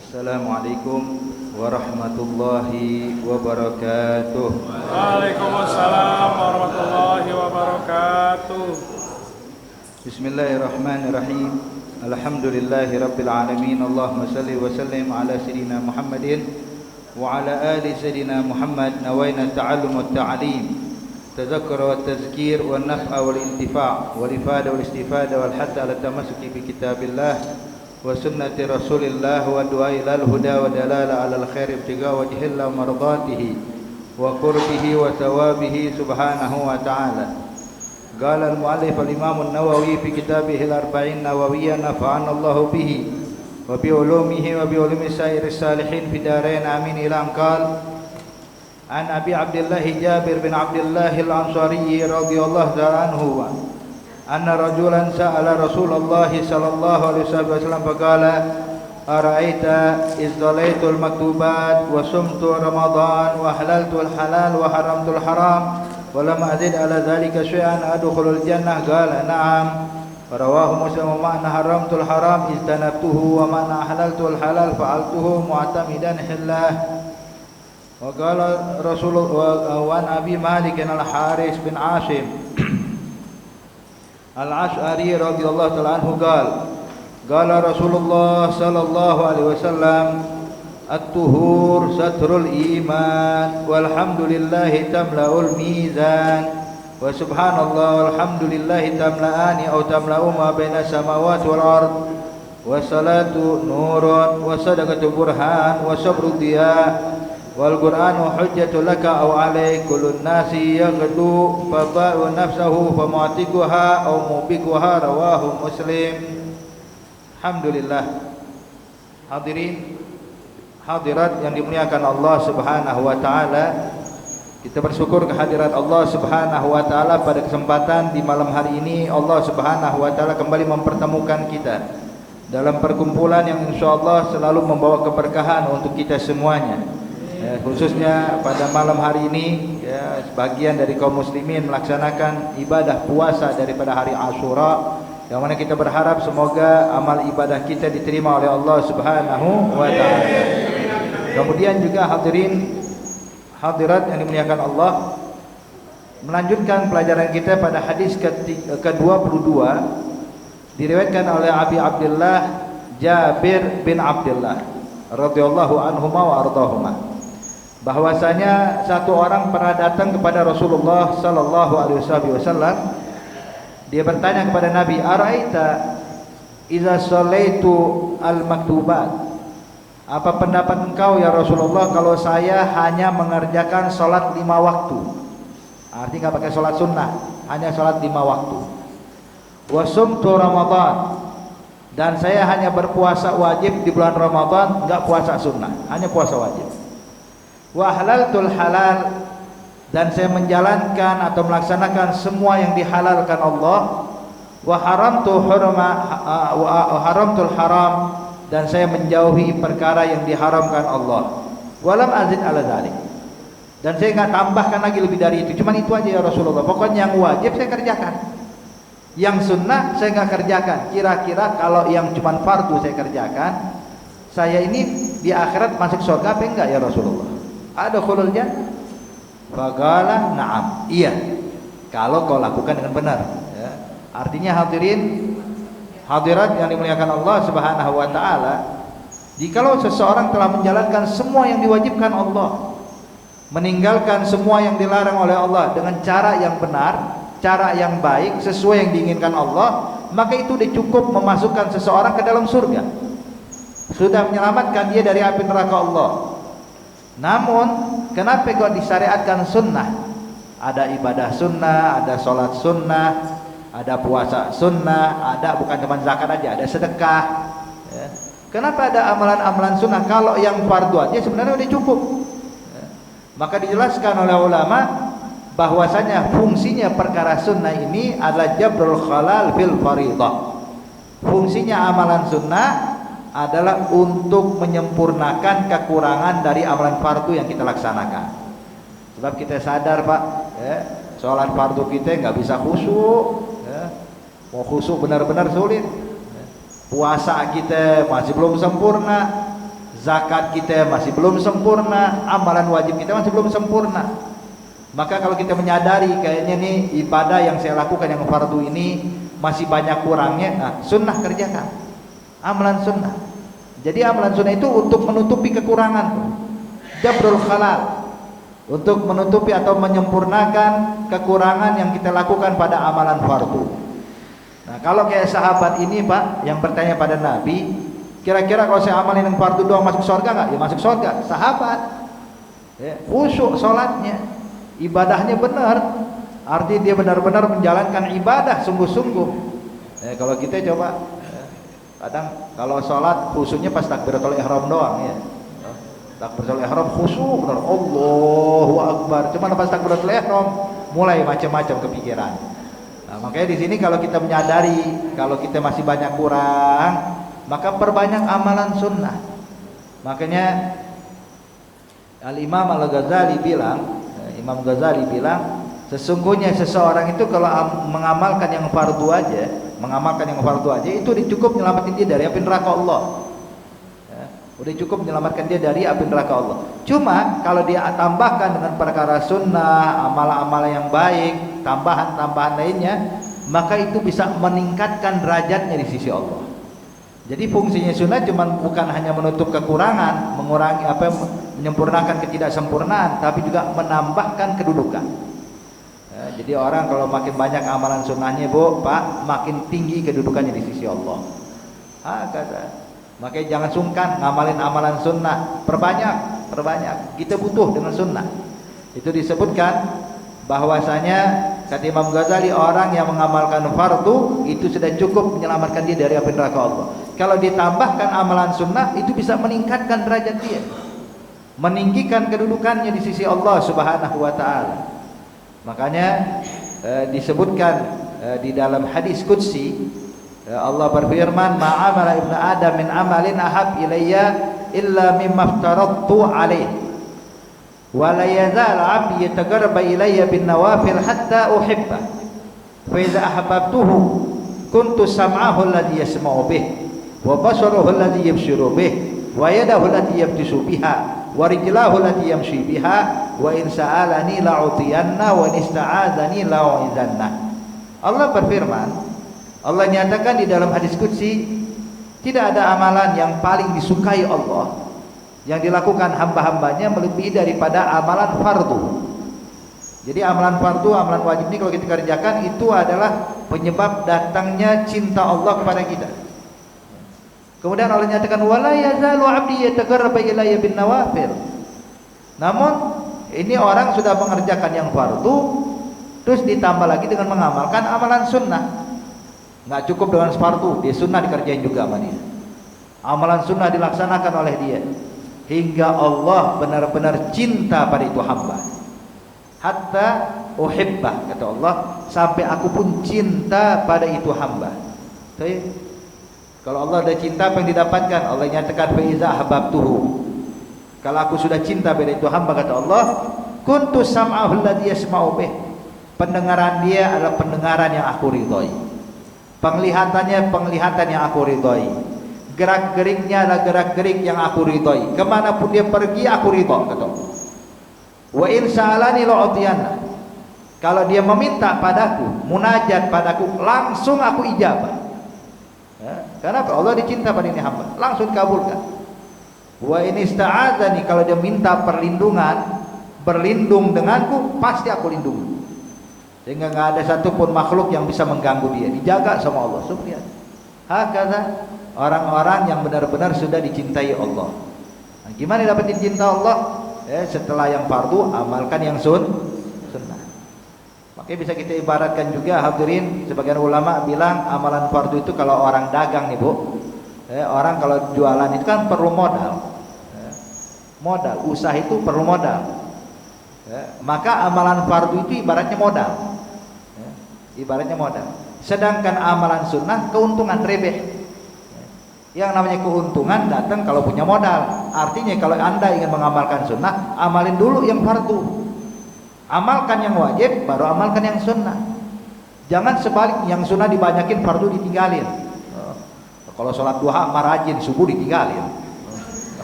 Assalamualaikum warahmatullahi wabarakatuh. Waalaikumsalam warahmatullahi wabarakatuh. Bismillahirrahmanirrahim. Alhamdulillahi rabbil alamin. Allahumma salli wa sallim ala sayyidina Muhammadin wa ala ali sayyidina Muhammad. Nawaina ta'allum wa ta'lim, tadhakkur wa tazkir wa naf'a wal intifa' wal ifada wal istifada wal hatta ala tamassuki bi kitabillah wa sunnati rasulillah wa du'a ilal huda wa dalala ala al khair ibtiga wajhillah mardatihi wa qurbihi wa thawabihi subhanahu wa ta'ala. Qala al-mu'allif al-imam an-Nawawi fi kitabih al-arba'in nawawiyyan nafa'ana Allahu bihi wa bi ulumihi wa bi ulumi sa'iris salihin fi darain amin ila anqal. An Abi Abdullah Jabir bin Abdullah al-Ansari radhiyallahu ta'ala anhu anna rajulan sa'ala Rasulullah sallallahu alaihi wasallam faqala ara'aita izdalaitul maktubat wa sumtu ramadan wa halaltul halal wa haramtul haram wa lam azid ala dhalika syai'an adkhulul jannah qala na'am. Rawahu Muslim. Wa ma'na haramtul haram istanabtuhu wa ma'na halaltul halal fa'altuhu mu'tamidan hillah. Wa qala Rasulullah wa an Abi Malik al-Haris bin Asim Al-Ash'ari radhiyallahu ta'ala anhu qala Rasulullah sallallahu alaihi wasallam at-tuhur satrul iman walhamdulillahi tamla'ul mizan wa subhanallah walhamdulillahi tamla'ani aw tamla'u ma baina samawati wal ard wa salatu nurun wa sadaqatu burhan wa sabru diya wal Qur'anu hujjatu laka aw alaik kullun nasi yaghdu fa ba'u nafsahu fa mu'tiquha aw mubiquha rawahu Muslim. Alhamdulillah. Hadirin hadirat yang dimuliakan Allah Subhanahu wa taala, kita bersyukur kehadirat Allah Subhanahu wa taala pada kesempatan di malam hari ini. Allah Subhanahu wa taala kembali mempertemukan kita dalam perkumpulan yang insyaallah selalu membawa keberkahan untuk kita semuanya. Khususnya pada malam hari ini sebagian dari kaum muslimin melaksanakan ibadah puasa daripada hari Asyura, yang mana kita berharap semoga amal ibadah kita diterima oleh Allah Subhanahu wa taala. Kemudian juga hadirin hadirat yang dimuliakan Allah, melanjutkan pelajaran kita pada hadis ke-22 diriwayatkan oleh Abi Abdullah Jabir bin Abdullah radhiyallahu anhuma wa ardahuma, bahwasanya satu orang pernah datang kepada Rasulullah sallallahu alaihi wasallam. Dia bertanya kepada Nabi, "Araita idza shallaitu al-maktubat?" Apa pendapat engkau ya Rasulullah kalau saya hanya mengerjakan salat 5 waktu? Artinya enggak pakai salat sunnah, hanya salat 5 waktu. Wa sumtu ramadan, dan saya hanya berpuasa wajib di bulan Ramadan, enggak puasa sunnah, hanya puasa wajib. Wa halaltul halal, dan saya menjalankan atau melaksanakan semua yang dihalalkan Allah. Wa haramtul haram, dan saya menjauhi perkara yang diharamkan Allah. Walam azid ala dzalik, dan saya enggak tambahkan lagi lebih dari itu. Cuman itu aja ya Rasulullah. Pokoknya yang wajib saya kerjakan, yang sunnah saya enggak kerjakan. Kira-kira kalau yang cuman fardu saya kerjakan, saya ini di akhirat masuk surga apa enggak ya Rasulullah? Ada khulul jannah? Faqala na'am. Iya, kalau kau lakukan dengan benar ya. Artinya hadirin hadirat yang dimuliakan Allah Subhanahu wa taala, jikalau seseorang telah menjalankan semua yang diwajibkan Allah, meninggalkan semua yang dilarang oleh Allah dengan cara yang benar, cara yang baik, sesuai yang diinginkan Allah, maka itu sudah cukup memasukkan seseorang ke dalam surga, sudah menyelamatkan dia dari api neraka Allah. Namun kenapa kok disyariatkan sunnah? Ada ibadah sunnah, ada sholat sunnah, ada puasa sunnah, ada bukan cuma zakat aja, ada sedekah ya. Kenapa ada amalan-amalan sunnah kalau yang fardu aja sebenarnya udah cukup ya. Maka dijelaskan oleh ulama bahwasanya fungsinya perkara sunnah ini adalah jabrul khalal fil faridah. Fungsinya amalan sunnah adalah untuk menyempurnakan kekurangan dari amalan fardu yang kita laksanakan. Sebab kita sadar Pak ya, sholat fardu kita nggak bisa khusyuk ya. Mau khusyuk benar-benar sulit ya. Puasa kita masih belum sempurna, zakat kita masih belum sempurna, amalan wajib kita masih belum sempurna. Maka kalau kita menyadari kayaknya nih ibadah yang saya lakukan yang fardu ini masih banyak kurangnya, nah sunnah kerjakan, amalan sunnah. Jadi amalan sunnah itu untuk menutupi kekurangan, jabrul khalal, untuk menutupi atau menyempurnakan kekurangan yang kita lakukan pada amalan fardu. Nah kalau kayak sahabat ini Pak yang bertanya pada Nabi, kira-kira kalau saya amalin yang fardu doang masuk surga nggak? Ya masuk surga. Sahabat, ya, khusyuk sholatnya, ibadahnya benar, arti dia benar-benar menjalankan ibadah sungguh-sungguh. Kalau kita coba, kadang kalau sholat khusyuknya pas takbiratul ihram doang ya. Takbiratul ihram khusyuk benar, Allahu Akbar. Cuma pas takbiratul ihram mulai macam-macam kepikiran. Nah, makanya di sini kalau kita menyadari kalau kita masih banyak kurang, maka perbanyak amalan sunnah. Makanya Al-Imam Al-Ghazali bilang, Imam Ghazali bilang, sesungguhnya seseorang itu kalau mengamalkan yang fardu aja, itu udah cukup menyelamatkan dia dari api neraka Allah. Udah cukup menyelamatkan dia dari api neraka Allah. Cuma kalau dia tambahkan dengan perkara sunnah, amal-amal yang baik, tambahan-tambahan lainnya, maka itu bisa meningkatkan derajatnya di sisi Allah. Jadi fungsinya sunnah cuma bukan hanya menutup kekurangan, mengurangi menyempurnakan ketidaksempurnaan, tapi juga menambahkan kedudukan. Jadi orang kalau makin banyak amalan sunnahnya Pak, makin tinggi kedudukannya di sisi Allah. Kata. Makanya jangan sungkan ngamalin amalan sunnah, perbanyak. Kita butuh dengan sunnah. Itu disebutkan bahwasanya kata Imam Ghazali, orang yang mengamalkan fardu itu sudah cukup menyelamatkan dia dari api neraka Allah. Kalau ditambahkan amalan sunnah itu bisa meningkatkan derajat dia, meninggikan kedudukannya di sisi Allah Subhanahu wa taala. Makanya disebutkan di dalam hadis qudsi, Allah berfirman, ma'amala ibnu adam min amalin ahab ilayya illa mimma aftaradtu alaih wa la yazal 'abdi yataqarraba ilayya bin nawafil hatta uhibba fa idza ahbabtuhu kuntu sam'ahu alladhi yasma'u bih wa basaruhu alladhi yabshiru bih wa yadahu allati yabtishu biha wa rijlahu allati yamshi biha wa in sa'alani la'utiyanna wa in ista'adzani la'u'idzanna. Allah berfirman, Allah nyatakan di dalam hadis qudsi, tidak ada amalan yang paling disukai Allah yang dilakukan hamba-hambanya melebihi daripada amalan fardu. Jadi amalan fardu, amalan wajib ini kalau kita kerjakan itu adalah penyebab datangnya cinta Allah kepada kita. Kemudian Allah nyatakan, wala yazalu 'abdi yataqarraba ilayya bin nawafil. Namun ini orang sudah mengerjakan yang fardu, terus ditambah lagi dengan mengamalkan amalan sunnah. Nggak cukup dengan fardu, dia sunnah dikerjain juga sama dia. Amalan sunnah dilaksanakan oleh dia hingga Allah benar-benar cinta pada itu hamba. Hatta uhibbah, kata Allah, sampai aku pun cinta pada itu hamba. Jadi, kalau Allah ada cinta, apa yang didapatkan? Allah nyatakan fa iza ahbabtuhu. Kalau aku sudah cinta pada itu hamba, kata Allah, kuntu sam'ahu alladhi yasma'u bih. Pendengaran dia adalah pendengaran yang aku ridhoi. Penglihatannya penglihatan yang aku ridhoi. Gerak-geriknya adalah gerak-gerik yang aku ridhoi. Kemanapun dia pergi aku ridho, kata Allah. Wa in sa'alani la'utiyanna. Kalau dia meminta padaku, munajat padaku, langsung aku ijabah. Kenapa? Allah dicinta pada ini hamba, langsung kabulkan. Wa in ista'adzani, kalau dia minta perlindungan, berlindung denganku, pasti aku lindungi. Sehingga nggak ada satupun makhluk yang bisa mengganggu dia, dijaga sama Allah subhanahu. Hakata orang-orang yang benar-benar sudah dicintai Allah. Nah, gimana dapetin cinta Allah? Setelah yang fardu, amalkan yang sunnah. Makanya bisa kita ibaratkan juga, hadirin, sebagian ulama bilang amalan fardu itu kalau orang dagang nih Bu, orang kalau jualan itu kan perlu modal. Modal, usaha itu perlu modal. Maka amalan fardu itu ibaratnya modal. Ibaratnya modal. Sedangkan amalan sunnah keuntungan rebeh. Yang namanya keuntungan datang kalau punya modal. Artinya kalau Anda ingin mengamalkan sunnah, amalin dulu yang fardu. Amalkan yang wajib, baru amalkan yang sunnah. Jangan sebalik, yang sunnah dibanyakin, fardu ditinggalin. Kalau sholat duha marajin, subuh ditinggalin.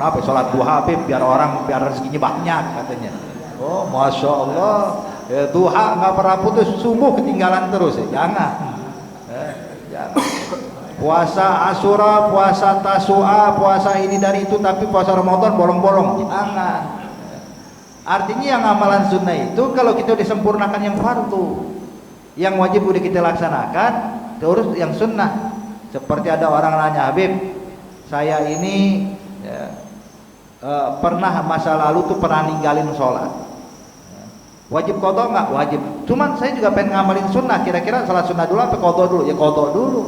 Kenapa? Sholat duha Habib biar rezekinya banyak katanya. Oh, masya Allah. Duha nggak pernah putus, subuh ketinggalan terus. Jangan. Jangan. Puasa Asyura, puasa Tasu'a, puasa ini dari itu, tapi puasa Ramadan bolong-bolong. Jangan. Artinya yang amalan sunnah itu kalau kita disempurnakan yang fardu, yang wajib udah kita laksanakan, terus yang sunnah. Seperti ada orang nanya, Habib, saya ini pernah masa lalu tuh pernah ninggalin sholat, wajib qadha nggak? Wajib. Cuman saya juga pengen ngamalin sunnah. Kira-kira sholat sunnah dulu apa qadha dulu? Ya qadha dulu.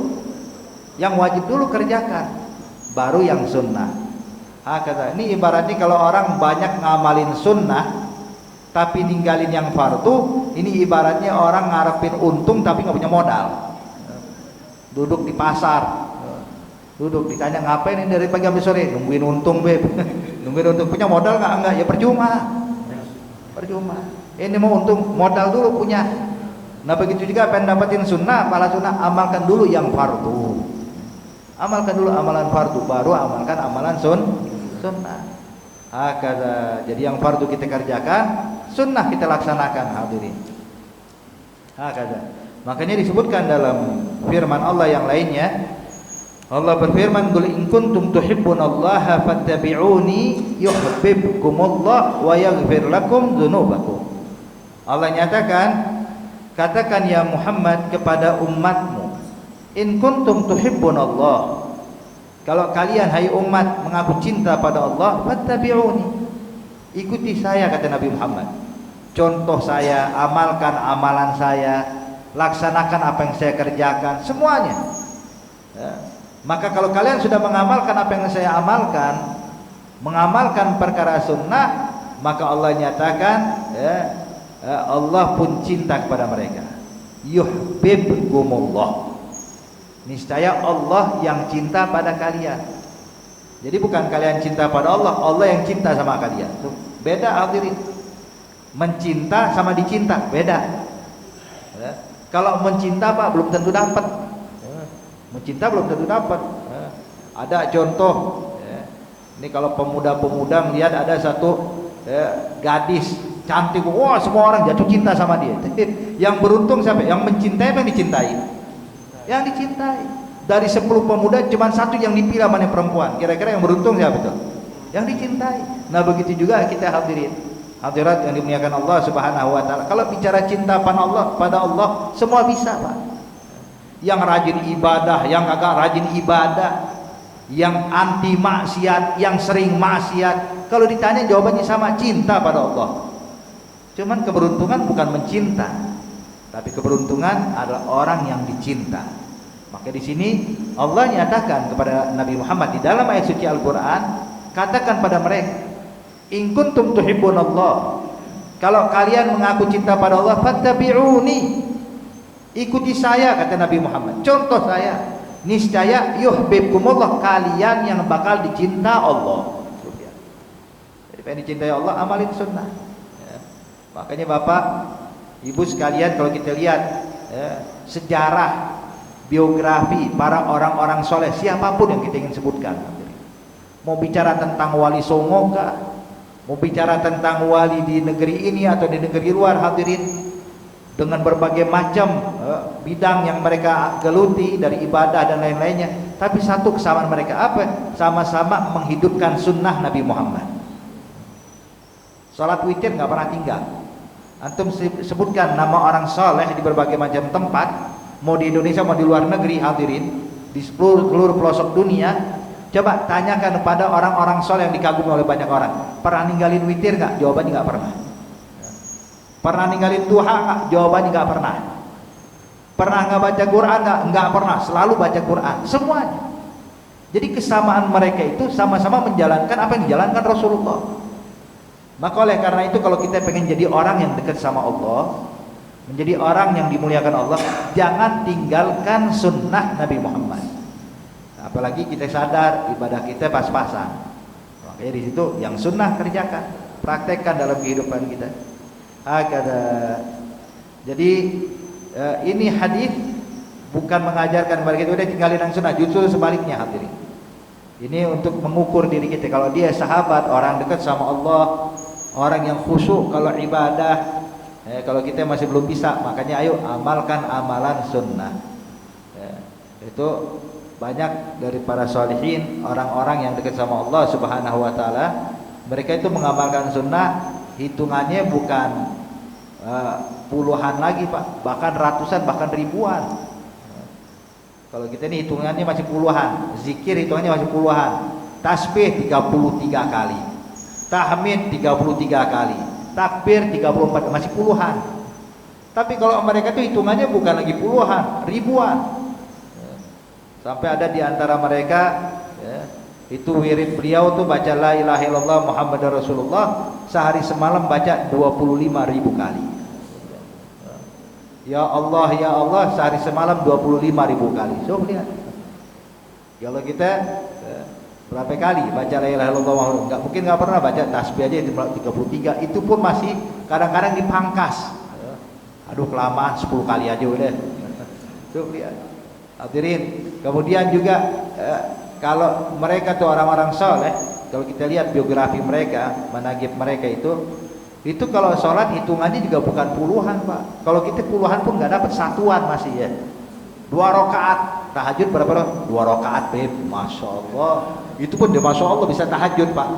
Yang wajib dulu kerjakan, baru yang sunnah. Kata ini ibaratnya kalau orang banyak ngamalin sunnah tapi ninggalin yang fardu, ini ibaratnya orang ngarepin untung tapi nggak punya modal. Duduk di pasar, duduk ditanya ngapain ini dari pagi sampai sore? Nungguin untung, Beb. Nungguin untung. Punya modal nggak? Enggak. Ya percuma. Percuma. Ini mau untung, modal dulu punya. Nah begitu juga pengen dapetin sunnah, pahala sunnah, amalkan dulu yang fardu. Amalkan dulu amalan fardu, baru amalkan amalan sunnah. Kata jadi yang fardu kita kerjakan, sunnah kita laksanakan, hadirin. Kata makanya disebutkan dalam firman Allah yang lainnya, Allah berfirman, "Qul in kuntum tuhibbunallaha fattabi'uni yuhibbukumullah wa yaghfir lakum dzunubakum." Allah nyatakan, katakan ya Muhammad kepada umatmu, in kuntum tuhibbunallah, kalau kalian hai umat mengaku cinta pada Allah, fattabi'uni, ikuti saya, kata Nabi Muhammad. Contoh saya, amalkan amalan saya, laksanakan apa yang saya kerjakan, semuanya. Maka kalau kalian sudah mengamalkan apa yang saya amalkan, mengamalkan perkara sunnah, maka Allah nyatakan, Allah pun cinta kepada mereka. Yuhibbukumullah, niscaya Allah yang cinta pada kalian. Jadi bukan kalian cinta pada Allah, Allah yang cinta sama kalian. Tuh, beda hadirin. Mencinta sama dicinta beda. Kalau mencinta Pak belum tentu dapat. Mencinta belum tentu dapat. Ada contoh, ini kalau pemuda-pemuda melihat ada satu gadis cantik, wah semua orang jatuh cinta sama dia. Yang beruntung siapa? Yang mencintai apa yang dicintai? Yang dicintai. Dari 10 pemuda cuma satu yang dipilih mana perempuan. Kira-kira yang beruntung siapa itu? Yang dicintai. Nah begitu juga kita hadirin, hadirat yang dimuliakan Allah Subhanahu wa taala. Kalau bicara cinta pada Allah semua bisa, Pak. Yang rajin ibadah, yang agak rajin ibadah, yang anti maksiat, yang sering maksiat, kalau ditanya jawabannya sama, cinta pada Allah. Cuman keberuntungan bukan mencinta, tapi keberuntungan adalah orang yang dicinta. Maka di sini Allah nyatakan kepada Nabi Muhammad di dalam ayat suci Al-Qur'an, katakan pada mereka, in kuntum tuhibbunallah, kalau kalian mengaku cinta pada Allah, fattabi'uni, ikuti saya, kata Nabi Muhammad, contoh saya, niscaya yuhibbukumullah, kalian yang bakal dicinta Allah. Jadi pengen dicintai Allah, amalin sunnah. Makanya Bapak, Ibu sekalian, kalau kita lihat sejarah biografi para orang-orang soleh, siapapun yang kita ingin sebutkan, mau bicara tentang wali Songo kah, mau bicara tentang wali di negeri ini atau di negeri luar, hadirin, dengan berbagai macam bidang yang mereka geluti dari ibadah dan lain-lainnya, tapi satu kesamaan mereka apa? Sama-sama menghidupkan sunnah Nabi Muhammad. Salat witir nggak pernah tinggal. Antum sebutkan nama orang saleh di berbagai macam tempat, mau di Indonesia mau di luar negeri, hadirin, di seluruh pelosok dunia, coba tanyakan kepada orang-orang saleh yang dikagumi oleh banyak orang, pernah ninggalin witir nggak? Jawabannya nggak pernah. Pernah ninggalin duha nggak? Jawabannya nggak pernah. Pernah nggak baca Quran nggak? Nggak pernah, selalu baca Quran, semuanya. Jadi kesamaan mereka itu sama-sama menjalankan apa yang dijalankan Rasulullah. Maka oleh karena itu kalau kita pengen jadi orang yang dekat sama Allah, menjadi orang yang dimuliakan Allah, jangan tinggalkan sunnah Nabi Muhammad. Apalagi kita sadar ibadah kita pas-pasan. Makanya di situ yang sunnah kerjakan, praktekkan dalam kehidupan kita. Jadi ini hadis bukan mengajarkan kepada kita udah tinggalin yang sunnah, justru sebaliknya hadirin. Ini untuk mengukur diri kita. Kalau dia sahabat, orang dekat sama Allah, orang yang khusyuk kalau ibadah. Kalau kita masih belum bisa, makanya ayo amalkan amalan sunnah. Itu banyak dari para sholihin, orang-orang yang dekat sama Allah Subhanahu wa taala, mereka itu mengamalkan sunnah, hitungannya bukan puluhan lagi Pak, bahkan ratusan, bahkan ribuan. Kalau kita ini hitungannya masih puluhan, zikir hitungannya masih puluhan, tasbih 33 kali, tahmid 33 kali, takbir 34, masih puluhan. Tapi kalau mereka itu hitungannya bukan lagi puluhan, ribuan. Sampai ada di antara mereka itu wirid beliau tuh baca la ilaha illallah Muhammadar Rasulullah sehari semalam baca 25.000 kali. Ya Allah sehari semalam 25.000 kali. So lihat. Kalau kita berapa kali baca la ilaha illallah Muhammadar, enggak mungkin enggak pernah baca tasbih aja 33, itu pun masih kadang-kadang dipangkas. Aduh kelamaan 10 kali aja udah. So lihat. Hadirin, kemudian juga kalau mereka tuh orang-orang soleh, kalau kita lihat biografi mereka, managib mereka itu kalau sholat hitungannya juga bukan puluhan Pak. Kalau kita puluhan pun nggak dapat, satuan masih ya. 2 rakaat tahajud berapa? 2 rakaat beb, masya Allah. Itu pun dia masya Allah bisa tahajud Pak.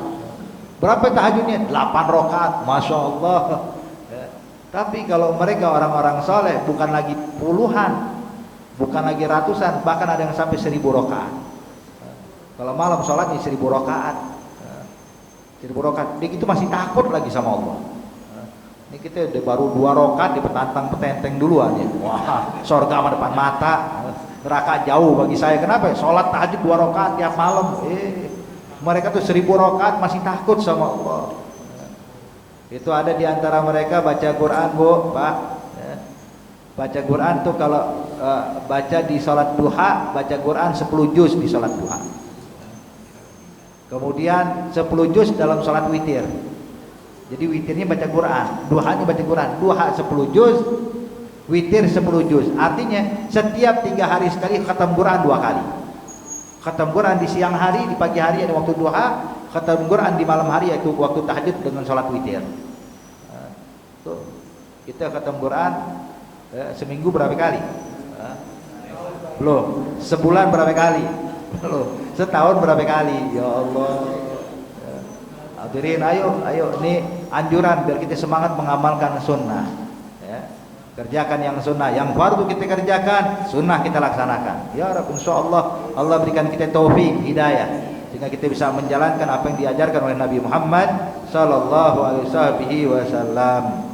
Berapa tahajudnya? 8 rakaat, masya Allah. Tapi kalau mereka orang-orang soleh bukan lagi puluhan, bukan lagi ratusan, bahkan ada yang sampai 1000 rakaat. Kalau malam sholatnya 1000 rakaat, 1000 rakaat. Dia itu masih takut lagi sama Allah. Ini kita udah baru 2 rakaat dipetantang petenteng duluan ya. Wah, surga sama depan mata, neraka jauh bagi saya. Kenapa? Sholat tahajud 2 rakaat tiap malam. Mereka tuh 1000 rakaat masih takut sama Allah. Itu ada di antara mereka baca Quran Bu, Pak. Baca Quran tuh kalau baca di sholat duha, baca Quran 10 juz di sholat duha. Kemudian 10 juz dalam sholat witir. Jadi witirnya baca Quran, duhanya baca Quran. Duha 10 juz, witir 10 juz. Artinya setiap 3 hari sekali khatam Quran 2 kali. Khatam Quran di siang hari, di pagi hari ada waktu duha, khatam Quran di malam hari yaitu waktu tahajud dengan sholat witir. Tuh, kita khatam Quran seminggu berapa kali? Belum. Sebulan berapa kali? Belum. Setahun berapa kali? Ya Allah. Hadirin, ayo, ini anjuran biar kita semangat mengamalkan sunnah. Kerjakan yang sunnah, yang fardu kita kerjakan, sunnah kita laksanakan. Ya Rabb, insyaallah Allah berikan kita taufik, hidayah, sehingga kita bisa menjalankan apa yang diajarkan oleh Nabi Muhammad sallallahu alaihi wasallam.